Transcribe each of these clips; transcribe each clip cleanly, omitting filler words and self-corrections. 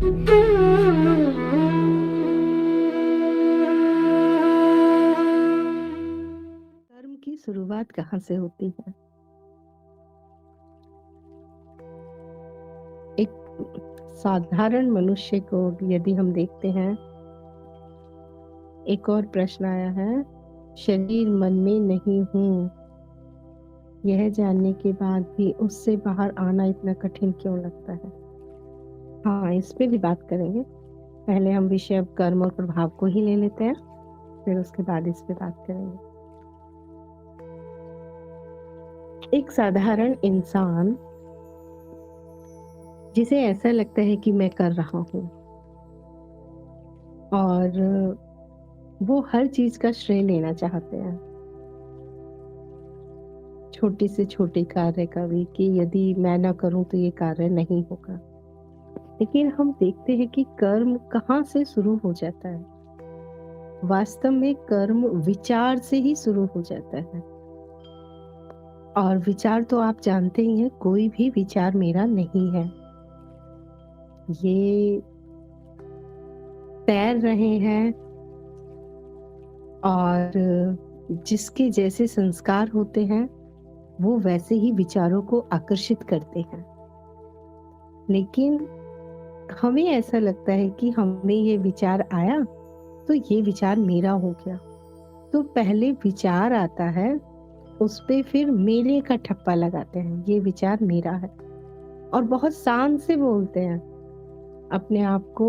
कर्म की शुरुआत कहाँ से होती है? एक साधारण मनुष्य को यदि हम देखते हैं, एक और प्रश्न आया है, शरीर मन में नहीं हूँ, यह जानने के बाद भी उससे बाहर आना इतना कठिन क्यों लगता है? हाँ, इस पे भी बात करेंगे। पहले हम विषय अब कर्म और प्रभाव को ही ले लेते हैं, फिर उसके बाद इस पे बात करेंगे। एक साधारण इंसान जिसे ऐसा लगता है कि मैं कर रहा हूँ और वो हर चीज का श्रेय लेना चाहते हैं, छोटे से छोटे कार्य का भी, कि यदि मैं ना करूं तो ये कार्य नहीं होगा। लेकिन हम देखते हैं कि कर्म कहाँ से शुरू हो जाता है। वास्तव में कर्म विचार से ही शुरू हो जाता है। और विचार तो आप जानते ही हैं, कोई भी विचार मेरा नहीं है। ये तैर रहे हैं और जिसके जैसे संस्कार होते हैं वो वैसे ही विचारों को आकर्षित करते हैं। लेकिन हमें ऐसा लगता है कि हमें ये विचार आया तो ये विचार मेरा हो गया। तो पहले विचार आता है, उस पे फिर मेरे का ठप्पा लगाते हैं, ये विचार मेरा है। और बहुत शान से बोलते हैं अपने आप को।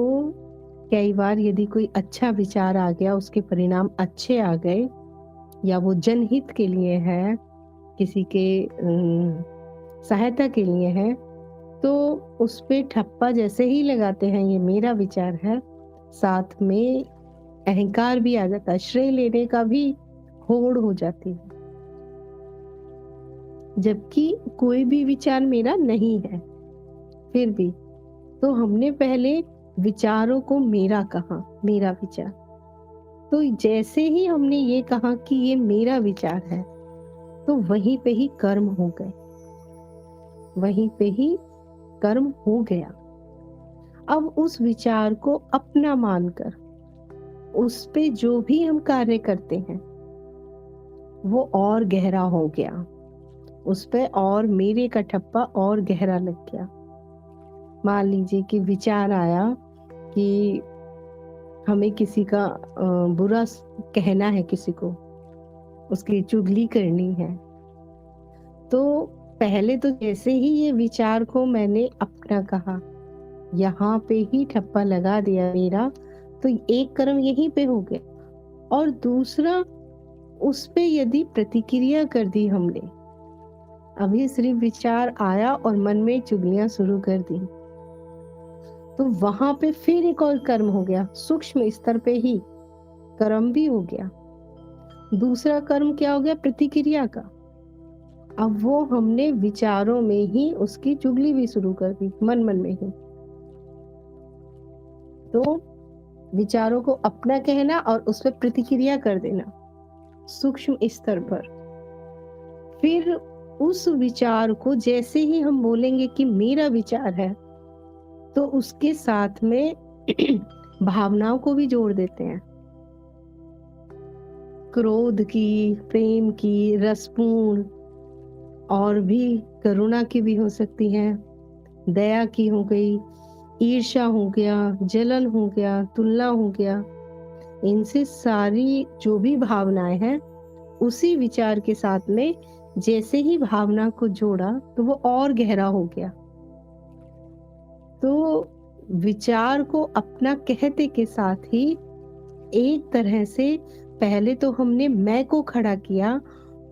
कई बार यदि कोई अच्छा विचार आ गया, उसके परिणाम अच्छे आ गए, या वो जनहित के लिए है, किसी के सहायता के लिए है, तो उस पे ठप्पा जैसे ही लगाते हैं, ये मेरा विचार है, साथ में अहंकार भी आ जाता है, श्रेय लेने का भी होड़ हो जाती है, जबकि कोई भी विचार मेरा नहीं है। फिर भी तो हमने पहले विचारों को मेरा कहा, मेरा विचार। तो जैसे ही हमने ये कहा कि ये मेरा विचार है, तो वहीं पे ही कर्म हो गए, वहीं पे ही कर्म हो गया। अब उस विचार को अपना मानकर उस पे जो भी हम कार्य करते हैं वो और गहरा हो गया, उस पे और मेरे का ठप्पा और गहरा लग गया। मान लीजिए कि विचार आया कि हमें किसी का बुरा कहना है, किसी को उसकी चुगली करनी है, तो पहले तो जैसे ही ये विचार को मैंने अपना कहा, यहाँ पे ही ठप्पा लगा दिया मेरा, तो एक कर्म यहीं पे हो गया। और दूसरा, उस पे यदि प्रतिक्रिया कर दी हमने, अभी सिर्फ विचार आया और मन में चुगलियां शुरू कर दी, तो वहां पे फिर एक और कर्म हो गया, सूक्ष्म स्तर पे ही कर्म भी हो गया। दूसरा कर्म क्या हो गया? प्रतिक्रिया का। अब वो हमने विचारों में ही उसकी चुगली भी शुरू कर दी, मन मन में ही। तो विचारों को अपना कहना और उस पर प्रतिक्रिया कर देना सूक्ष्म स्तर पर। फिर उस विचार को जैसे ही हम बोलेंगे कि मेरा विचार है, तो उसके साथ में भावनाओं को भी जोड़ देते हैं, क्रोध की, प्रेम की, रसपूर्ण, और भी करुणा की भी हो सकती है, दया की हो गई, ईर्ष्या हो गया, जलन हो गया, तुलना हो गया। इनसे सारी जो भी भावनाएं हैं, उसी विचार के साथ में जैसे ही भावना को जोड़ा तो वो और गहरा हो गया। तो विचार को अपना कहते के साथ ही एक तरह से पहले तो हमने मैं को खड़ा किया,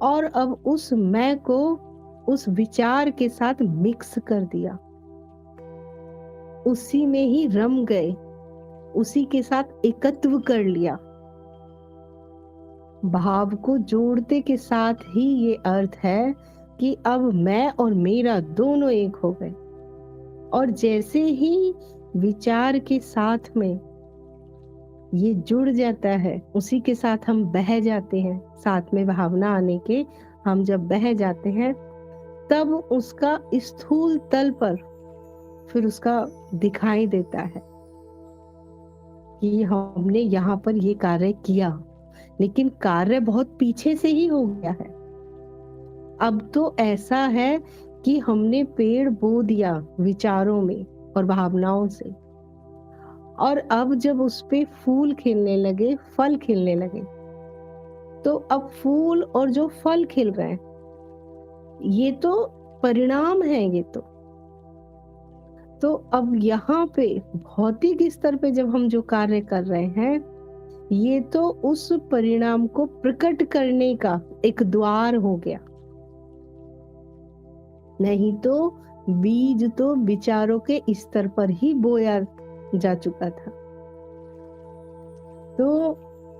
और अब उस मैं को उस विचार के साथ मिक्स कर दिया, उसी में ही रम गए, उसी के साथ एकत्व कर लिया। भाव को जोड़ते के साथ ही ये अर्थ है कि अब मैं और मेरा दोनों एक हो गए। और जैसे ही विचार के साथ में ये जुड़ जाता है, उसी के साथ हम बह जाते हैं, साथ में भावना आने के हम जब बह जाते हैं, तब उसका स्थूल तल पर फिर उसका दिखाई देता है। कि हमने यहाँ पर ये कार्य किया, लेकिन कार्य बहुत पीछे से ही हो गया है। अब तो ऐसा है कि हमने पेड़ बो दिया विचारों में और भावनाओं से, और अब जब उस पे फूल खिलने लगे, फल खिलने लगे, तो अब फूल और जो फल खिल रहे हैं, ये तो परिणाम है। ये तो अब यहाँ पे भौतिक स्तर पे जब हम जो कार्य कर रहे हैं, ये तो उस परिणाम को प्रकट करने का एक द्वार हो गया। नहीं तो बीज तो विचारों के स्तर पर ही बोया जा चुका था। तो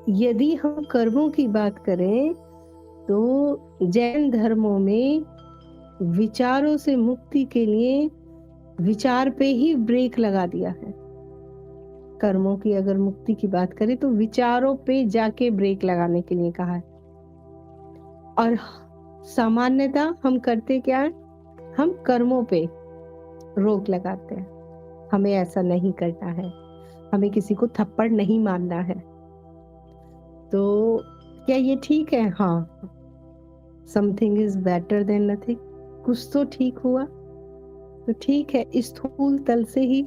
यदि हम कर्मों की बात करें, तो जैन धर्मों में विचारों से मुक्ति के लिए विचार पे ही ब्रेक लगा दिया है। कर्मों की अगर मुक्ति की बात करें तो विचारों पे जाके ब्रेक लगाने के लिए कहा है। और सामान्यतः हम करते क्या है, हम कर्मों पे रोक लगाते हैं। हमें ऐसा नहीं करना है, हमें किसी को थप्पड़ नहीं मारना है। तो क्या ये ठीक है? हाँ, something is better than nothing. कुछ तो ठीक हुआ तो ठीक है, स्थूल तल से ही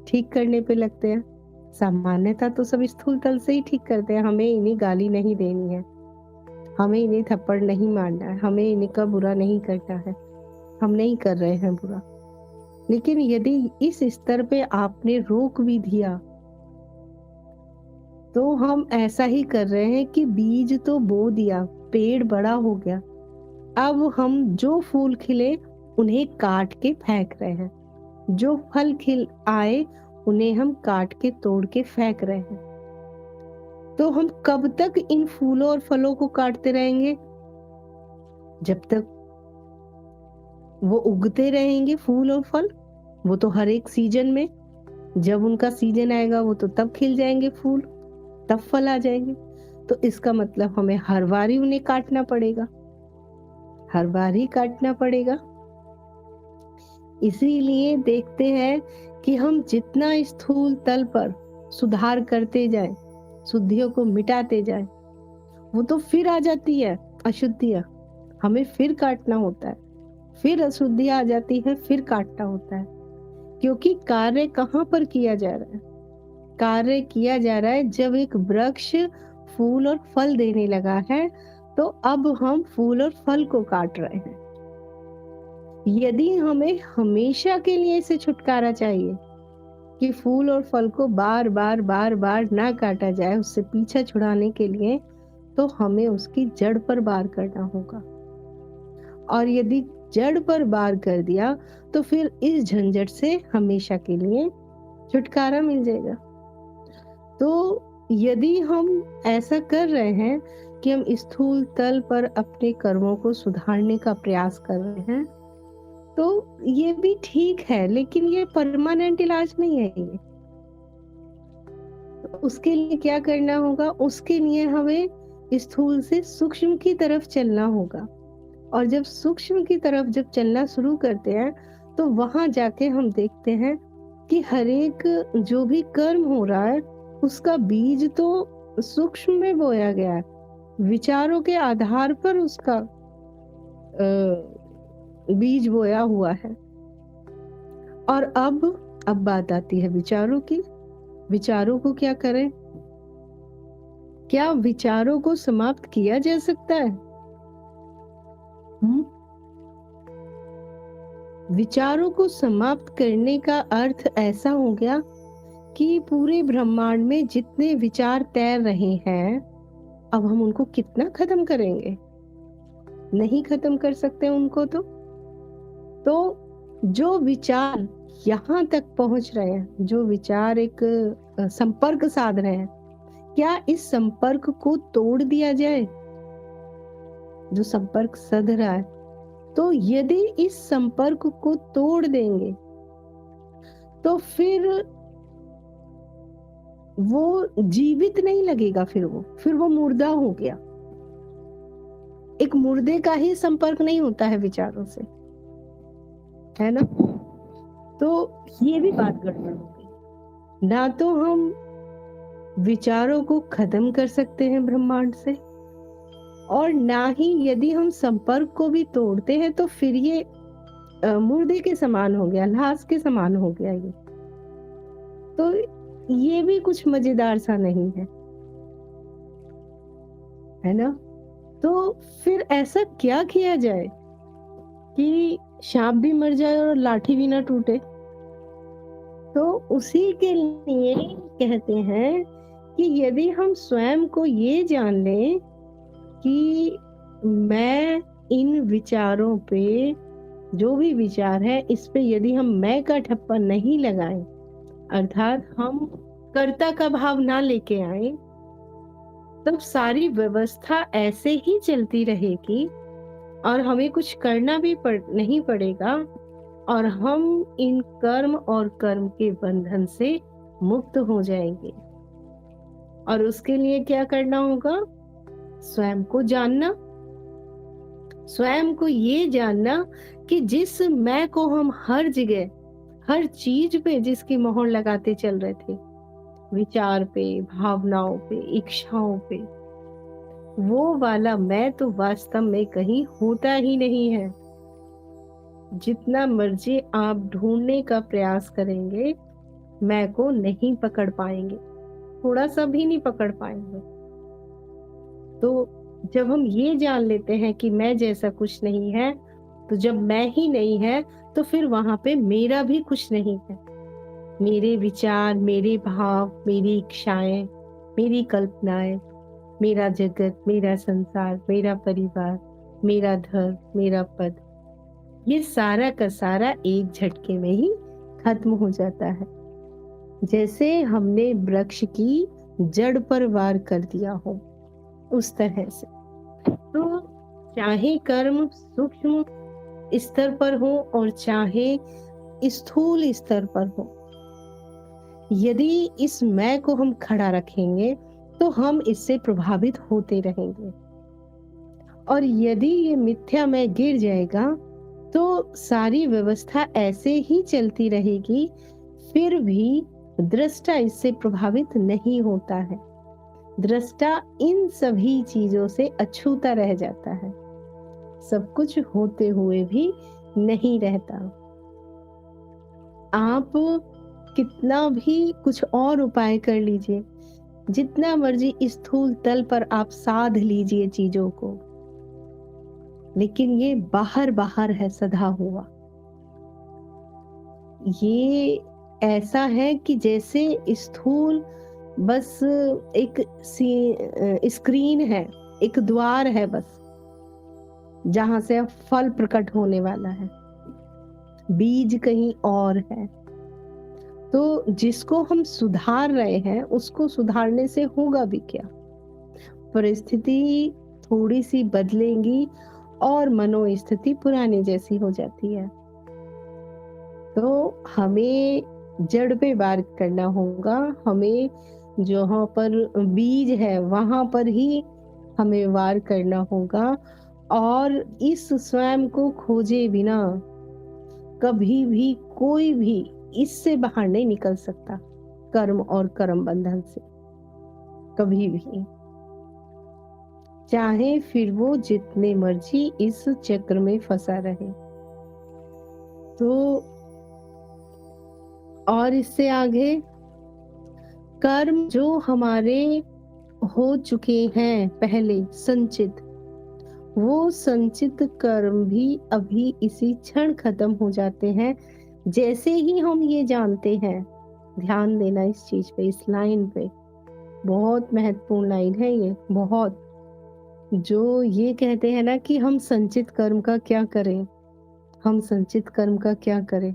ठीक करने पे लगते हैं। सामान्यता तो सब स्थूल तल से ही ठीक करते हैं। हमें इन्हें गाली नहीं देनी है, हमें इन्हें थप्पड़ नहीं मारना है, हमें इनका बुरा नहीं करना है। हम नहीं कर रहे हैं बुरा। लेकिन यदि इस स्तर पे आपने रोक भी दिया, तो हम ऐसा ही कर रहे हैं कि बीज तो बो दिया, पेड़ बड़ा हो गया, अब हम जो फूल खिले उन्हें काट के फेंक रहे हैं, जो फल खिल आए उन्हें हम काट के तोड़ के फेंक रहे हैं। तो हम कब तक इन फूलों और फलों को काटते रहेंगे? जब तक वो उगते रहेंगे फूल और फल। वो तो हर एक सीजन में, जब उनका सीजन आएगा वो तो तब खिल जाएंगे फूल, तब फल आ जाएंगे। तो इसका मतलब हमें हर बार ही उन्हें काटना पड़ेगा, हर बार ही काटना पड़ेगा। इसीलिए देखते हैं कि हम जितना स्थूल तल पर सुधार करते जाएं, शुद्धियों को मिटाते जाएं, वो तो फिर आ जाती है अशुद्धियां, हमें फिर काटना होता है। फिर अशुद्धियां आ जाती है, फिर काटना होता है। क्योंकि कार्य कहाँ पर किया जा रहा है? कार्य किया जा रहा है जब एक वृक्ष फूल और फल देने लगा है, तो अब हम फूल और फल को काट रहे हैं। यदि हमें हमेशा के लिए इसे छुटकारा चाहिए कि फूल और फल को बार बार बार बार ना काटा जाए, उससे पीछा छुड़ाने के लिए, तो हमें उसकी जड़ पर वार करना होगा। और यदि जड़ पर वार कर दिया तो फिर इस झंझट से हमेशा के लिए छुटकारा मिल जाएगा। तो यदि हम ऐसा कर रहे हैं कि हम स्थूल तल पर अपने कर्मों को सुधारने का प्रयास कर रहे हैं, तो ये भी ठीक है, लेकिन ये परमानेंट इलाज नहीं है। ये तो उसके लिए क्या करना होगा? उसके लिए हमें स्थूल से सूक्ष्म की तरफ चलना होगा। और जब सूक्ष्म की तरफ जब चलना शुरू करते हैं, तो वहां जाके हम देखते हैं कि हर एक जो भी कर्म हो रहा है उसका बीज तो सूक्ष्म में बोया गया है, विचारों के आधार पर उसका बीज बोया हुआ है। और अब बात आती है विचारों की। विचारों को क्या करें? क्या विचारों को समाप्त किया जा सकता है? विचारों को समाप्त करने का अर्थ ऐसा हो गया कि पूरे ब्रह्मांड में जितने विचार तैर रहे हैं, अब हम उनको कितना खत्म करेंगे? नहीं खत्म कर सकते उनको। तो जो विचार यहाँ तक पहुंच रहे हैं, जो विचार एक संपर्क साध रहे हैं, क्या इस संपर्क को तोड़ दिया जाए? जो संपर्क सध रहा है, तो यदि इस संपर्क को तोड़ देंगे तो फिर वो जीवित नहीं लगेगा, फिर वो मुर्दा हो गया। एक मुर्दे का ही संपर्क नहीं होता है विचारों से, है ना? तो ये भी बात गड़बड़ हो गई। ना तो हम विचारों को खत्म कर सकते हैं ब्रह्मांड से, और ना ही यदि हम संपर्क को भी तोड़ते हैं तो फिर ये मुर्दे के समान हो गया, लाश के समान हो गया ये। तो ये भी कुछ मजेदार सा नहीं है ना? तो फिर ऐसा क्या किया जाए कि सांप भी मर जाए और लाठी भी ना टूटे? तो उसी के लिए कहते हैं कि यदि हम स्वयं को ये जान लें कि मैं इन विचारों पे, जो भी विचार है इस पे यदि हम मैं का ठप्पा नहीं लगाएं, अर्थात हम कर्ता का भाव ना लेके आए, तब सारी व्यवस्था ऐसे ही चलती रहेगी और हमें कुछ करना भी नहीं पड़ेगा, और हम इन कर्म और कर्म के बंधन से मुक्त हो जाएंगे। और उसके लिए क्या करना होगा? स्वयं को जानना, स्वयं को ये जानना कि जिस मैं को हम हर जगह, हर चीज पे जिसकी मोहर लगाते चल रहे थे, विचार पे, भावनाओं पे, इच्छाओं पे, वो वाला मैं तो वास्तव में कहीं होता ही नहीं है। जितना मर्जी आप ढूंढने का प्रयास करेंगे, मैं को नहीं पकड़ पाएंगे, थोड़ा सा भी नहीं पकड़ पाएंगे। तो जब हम ये जान लेते हैं कि मैं जैसा कुछ नहीं है, तो जब मैं ही नहीं है तो फिर वहां पे मेरा भी कुछ नहीं है। मेरे विचार, मेरे भाव, मेरी इच्छाएं, मेरी कल्पनाएं, मेरा जगत, मेरा संसार, मेरा परिवार, मेरा धर्म, मेरा पद, ये सारा का सारा एक झटके में ही खत्म हो जाता है। जैसे हमने वृक्ष की जड़ पर वार कर दिया हो, उस तरह से। तो चाहे कर्म सूक्ष्म स्तर पर हो और चाहे स्थूल स्तर पर हो, यदि इस मैं को हम खड़ा रखेंगे तो हम इससे प्रभावित होते रहेंगे। और यदि ये मिथ्या मैं गिर जाएगा तो सारी व्यवस्था ऐसे ही चलती रहेगी, फिर भी दृष्टा इससे प्रभावित नहीं होता है। दृष्टा इन सभी चीजों से अछूता रह जाता है, सब कुछ होते हुए भी नहीं रहता। आप कितना भी कुछ और उपाय कर लीजिए, जितना मर्जी स्थूल तल पर आप साध लीजिए चीजों को, लेकिन ये बाहर बाहर है सधा हुआ। ये ऐसा है कि जैसे स्थूल बस एक स्क्रीन है, एक द्वार है बस, जहां से अब फल प्रकट होने वाला है, बीज कहीं और है। तो जिसको हम सुधार रहे हैं उसको सुधारने से होगा भी क्या? परिस्थिति थोड़ी सी बदलेंगी और मनोस्थिति पुरानी जैसी हो जाती है। तो हमें जड़ पे वार करना होगा, हमें जहाँ पर बीज है वहां पर ही हमें वार करना होगा, और इस स्वयं को खोजे बिना कभी भी कोई भी इससे बाहर नहीं निकल सकता, कर्म और कर्म बंधन से, कभी भी, चाहे फिर वो जितने मर्जी इस चक्र में फंसा रहे। तो और इससे आगे कर्म जो हमारे हो चुके हैं पहले संचित, वो संचित कर्म भी अभी इसी क्षण खत्म हो जाते हैं, जैसे ही हम ये जानते हैं। ध्यान देना इस चीज पे, इस लाइन पे, बहुत महत्वपूर्ण लाइन है ये, बहुत। जो ये कहते हैं ना कि हम संचित कर्म का क्या करें, हम संचित कर्म का क्या करें,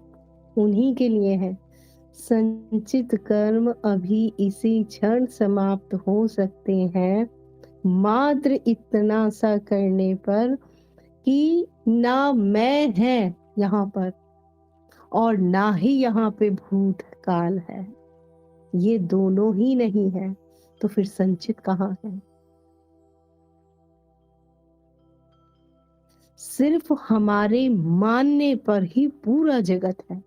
उन्हीं के लिए है। संचित कर्म अभी इसी क्षण समाप्त हो सकते हैं, मात्र इतना सा करने पर कि ना मैं है यहाँ पर और ना ही यहाँ पे भूतकाल है, ये दोनों ही नहीं है, तो फिर संचित कहाँ है? सिर्फ हमारे मानने पर ही पूरा जगत है।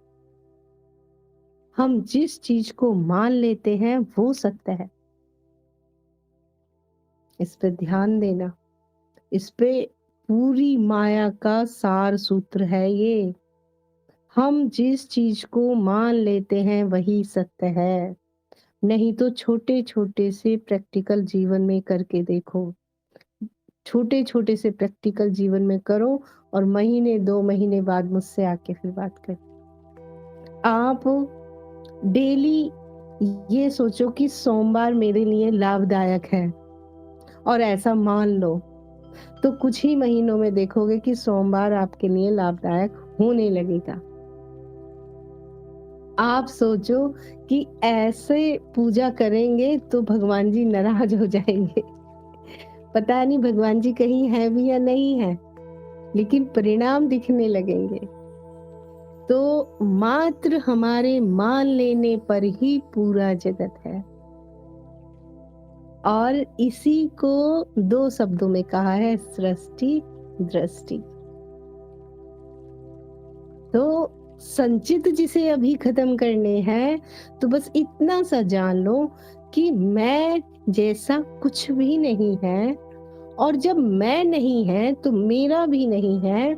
हम जिस चीज को मान लेते हैं वो सत्य है, इस पे ध्यान देना। इस पे पूरी माया का सार सूत्र है ये। हम जिस चीज को मान लेते हैं वही सत्य है। नहीं तो छोटे छोटे से प्रैक्टिकल जीवन में करके देखो। छोटे छोटे से प्रैक्टिकल जीवन में करो और महीने 2 महीने बाद मुझसे आके फिर बात करो। आप डेली ये सोचो कि सोमवार मेरे लिए लाभदायक है और ऐसा मान लो, तो कुछ ही महीनों में देखोगे कि सोमवार आपके लिए लाभदायक होने लगेगा। आप सोचो कि ऐसे पूजा करेंगे तो भगवान जी नाराज हो जाएंगे। पता नहीं भगवान जी कहीं है भी या नहीं है, लेकिन परिणाम दिखने लगेंगे। तो मात्र हमारे मान लेने पर ही पूरा जगत है। और इसी को 2 शब्दों में कहा है, सृष्टि दृष्टि। तो संचित जिसे अभी खत्म करने हैं, तो बस इतना सा जान लो कि मैं जैसा कुछ भी नहीं है, और जब मैं नहीं है तो मेरा भी नहीं है।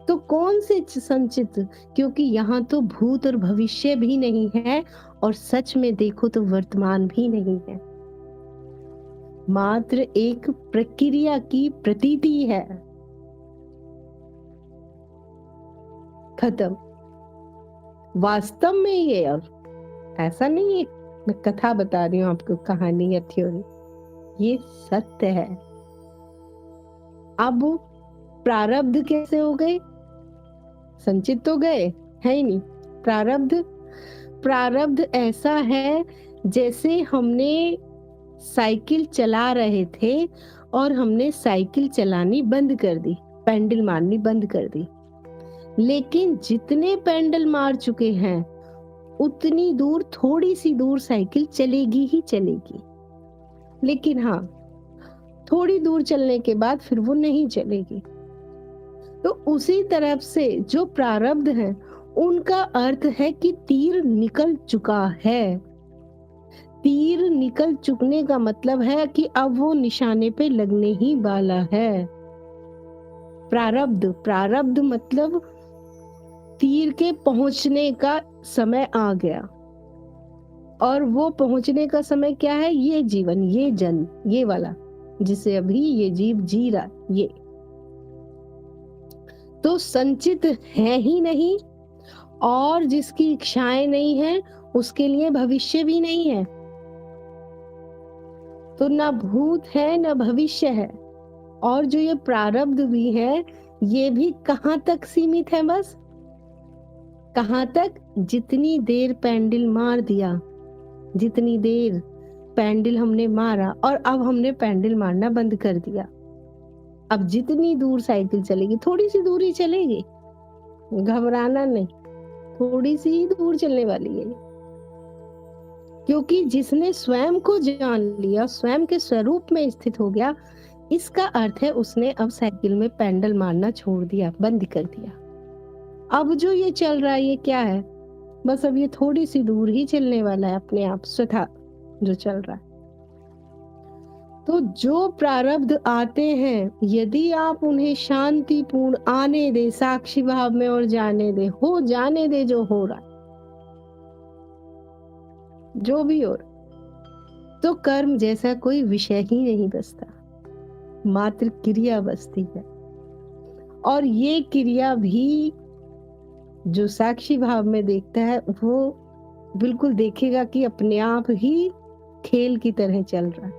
तो कौन से संचित, क्योंकि यहाँ तो भूत और भविष्य भी नहीं है, और सच में देखो तो वर्तमान भी नहीं है। मात्र एक प्रक्रिया की प्रतीति है। खत्म। वास्तव में ये, और ऐसा नहीं है मैं कथा बता रही हूँ आपको, कहानी या थ्योरी, ये सत्य है। अब प्रारब्ध कैसे हो गए? संचित तो गए, है ही नहीं। प्रारब्ध, प्रारब्ध ऐसा है जैसे हमने साइकिल चला रहे थे और हमने साइकिल चलानी बंद कर दी, पैडल मारनी बंद कर दी। लेकिन जितने पैडल मार चुके हैं उतनी दूर, थोड़ी सी दूर साइकिल चलेगी ही चलेगी। लेकिन हाँ, थोड़ी दूर चलने के बाद फिर वो नहीं चलेगी। तो उसी तरफ से जो प्रारब्ध है उनका अर्थ है कि तीर निकल चुका है। तीर निकल चुकने का मतलब है कि अब वो निशाने पे लगने ही वाला है। प्रारब्ध, प्रारब्ध मतलब तीर के पहुंचने का समय आ गया। और वो पहुंचने का समय क्या है? ये जीवन, ये जन्म, ये वाला जिसे अभी ये जीव जी रहा, ये तो संचित है ही नहीं। और जिसकी इच्छाएं नहीं है उसके लिए भविष्य भी नहीं है। तो ना भूत है ना भविष्य है। और जो ये प्रारब्ध भी है, ये भी कहाँ तक सीमित है? बस कहाँ तक? जितनी देर पैंडल मार दिया, जितनी देर पैंडल हमने मारा, और अब हमने पैंडल मारना बंद कर दिया। अब जितनी दूर साइकिल चलेगी, थोड़ी सी दूर ही चलेगी, घबराना नहीं, थोड़ी सी ही दूर चलने वाली है। क्योंकि जिसने स्वयं को जान लिया, स्वयं के स्वरूप में स्थित हो गया, इसका अर्थ है उसने अब साइकिल में पैडल मारना छोड़ दिया, बंद कर दिया। अब जो ये चल रहा है ये क्या है? बस अब ये थोड़ी सी दूर ही चलने वाला है, अपने आप स्वतः जो चल रहा है। तो जो प्रारब्ध आते हैं, यदि आप उन्हें शांतिपूर्ण आने दे, साक्षी भाव में, और जाने दे, हो जाने दे जो हो रहा, जो भी हो रहा, तो कर्म जैसा कोई विषय ही नहीं बचता, मात्र क्रिया बचती है। और ये क्रिया भी जो साक्षी भाव में देखता है वो बिल्कुल देखेगा कि अपने आप ही खेल की तरह चल रहा है,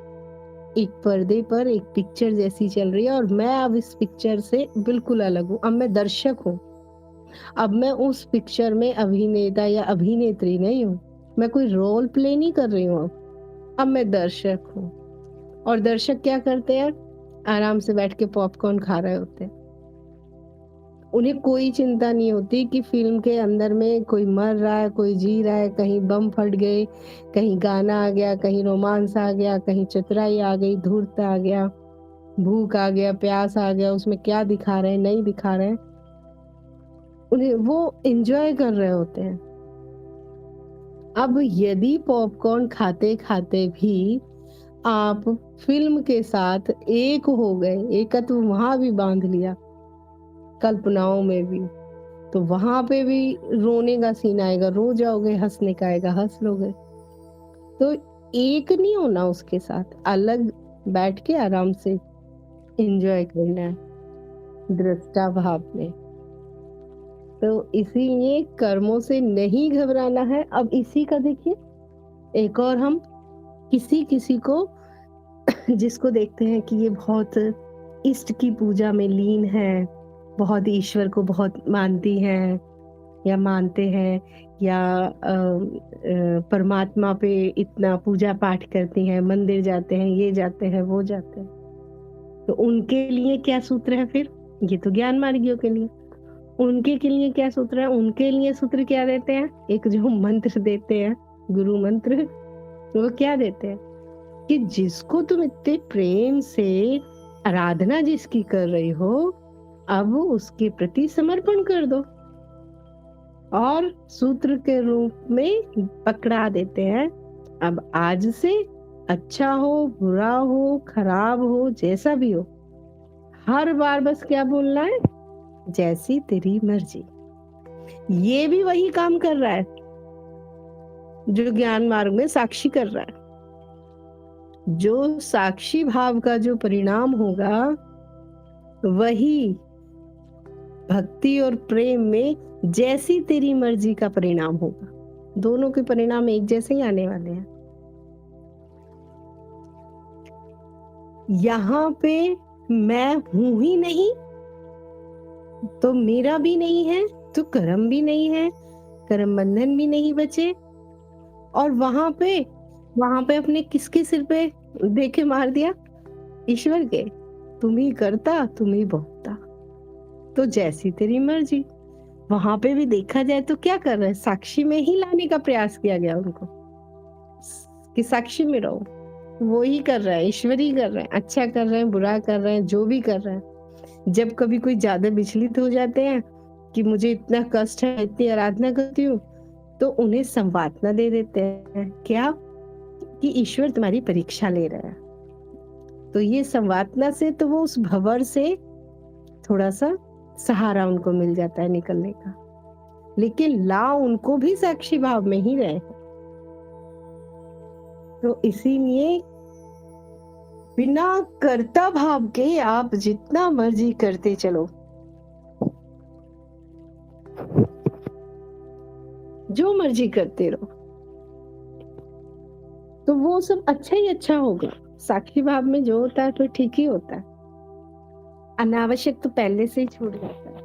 एक पर्दे पर एक पिक्चर जैसी चल रही है। और मैं अब इस पिक्चर से बिल्कुल अलग हूँ। अब मैं दर्शक हूँ। अब मैं उस पिक्चर में अभिनेता या अभिनेत्री नहीं हूँ, मैं कोई रोल प्ले नहीं कर रही हूँ। अब मैं दर्शक हूँ। और दर्शक क्या करते हैं? आराम से बैठ के पॉपकॉर्न खा रहे होते हैं। उन्हें कोई चिंता नहीं होती कि फिल्म के अंदर में कोई मर रहा है, कोई जी रहा है, कहीं बम फट गए, कहीं गाना आ गया, कहीं रोमांस आ गया, कहीं चतुराई आ गई, धूर्त आ गया, भूख आ गया, प्यास आ गया, उसमें क्या दिखा रहे हैं नहीं दिखा रहे हैं, उन्हें वो एंजॉय कर रहे होते हैं। अब यदि पॉपकॉर्न खाते खाते भी आप फिल्म के साथ एक हो गए, एकत्व वहां भी बांध लिया, कल्पनाओं में भी, तो वहां पे भी रोने का सीन आएगा, रो जाओगे, हंसने का आएगा, हंस लोगे। तो एक नहीं होना उसके साथ, अलग बैठ के आराम से एंजॉय करना है दृष्टा भाव में। तो इसीलिए कर्मों से नहीं घबराना है। अब इसी का देखिए एक और, हम किसी किसी को जिसको देखते हैं कि ये बहुत इष्ट की पूजा में लीन है, बहुत ईश्वर को बहुत मानती हैं या मानते हैं, या परमात्मा पे इतना पूजा पाठ करती हैं, मंदिर जाते हैं, ये जाते हैं, वो जाते हैं, तो उनके लिए क्या सूत्र है फिर? ये तो ज्ञान मार्गियों के लिए। उनके के लिए क्या सूत्र है? उनके लिए सूत्र क्या देते हैं? एक जो मंत्र देते हैं, गुरु मंत्र, वो क्या देते हैं कि जिसको तुम इतने प्रेम से आराधना जिसकी कर रही हो, अब उसके प्रति समर्पण कर दो। और सूत्र के रूप में पकड़ा देते हैं, अब आज से अच्छा हो, बुरा हो, खराब हो, जैसा भी हो, हर बार बस क्या बोलना है? जैसी तेरी मर्जी। ये भी वही काम कर रहा है जो ज्ञान मार्ग में साक्षी कर रहा है। जो साक्षी भाव का जो परिणाम होगा, वही भक्ति और प्रेम में जैसी तेरी मर्जी का परिणाम होगा। दोनों के परिणाम एक जैसे ही आने वाले हैं। यहाँ पे मैं हूं ही नहीं, तो मेरा भी नहीं है, तो कर्म भी नहीं है, कर्म बंधन भी नहीं बचे। और वहां पे अपने किसके सिर पे देके मार दिया? ईश्वर के। तुम ही करता, तुम ही भोगता, तो जैसी तेरी मर्जी। वहां पे भी देखा जाए तो क्या कर रहे हैं? साक्षी में ही लाने का प्रयास किया गया उनको कि साक्षी में रहो। वो ही कर रहा है, ईश्वर ही कर रहे हैं, अच्छा कर रहे हैं, बुरा कर रहे हैं, जो भी कर रहे हैं। जब कभी कोई ज्यादा विचलित हो जाते हैं कि मुझे इतना कष्ट है, इतनी आराधना करती हूँ, तो उन्हें संवादना दे देते हैं। क्या? कि ईश्वर तुम्हारी परीक्षा ले रहा है। तो ये संवादना से तो वो उस भंवर से थोड़ा सा सहारा उनको मिल जाता है निकलने का, लेकिन ला उनको भी साक्षी भाव में ही रहे। तो इसीलिए बिना कर्ता भाव के आप जितना मर्जी करते चलो, जो मर्जी करते रहो, तो वो सब अच्छा ही अच्छा होगा। साक्षी भाव में जो होता है तो ठीक ही होता है। अनावश्यक तो पहले से ही छूट जाता है,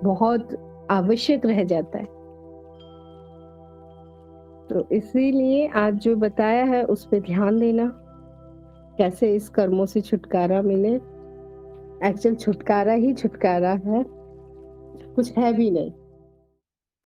बहुत आवश्यक रह जाता है। तो इसीलिए आज जो बताया है उस पर ध्यान देना, कैसे इस कर्मों से छुटकारा मिले। एक्चुअल छुटकारा ही छुटकारा है, कुछ है भी नहीं।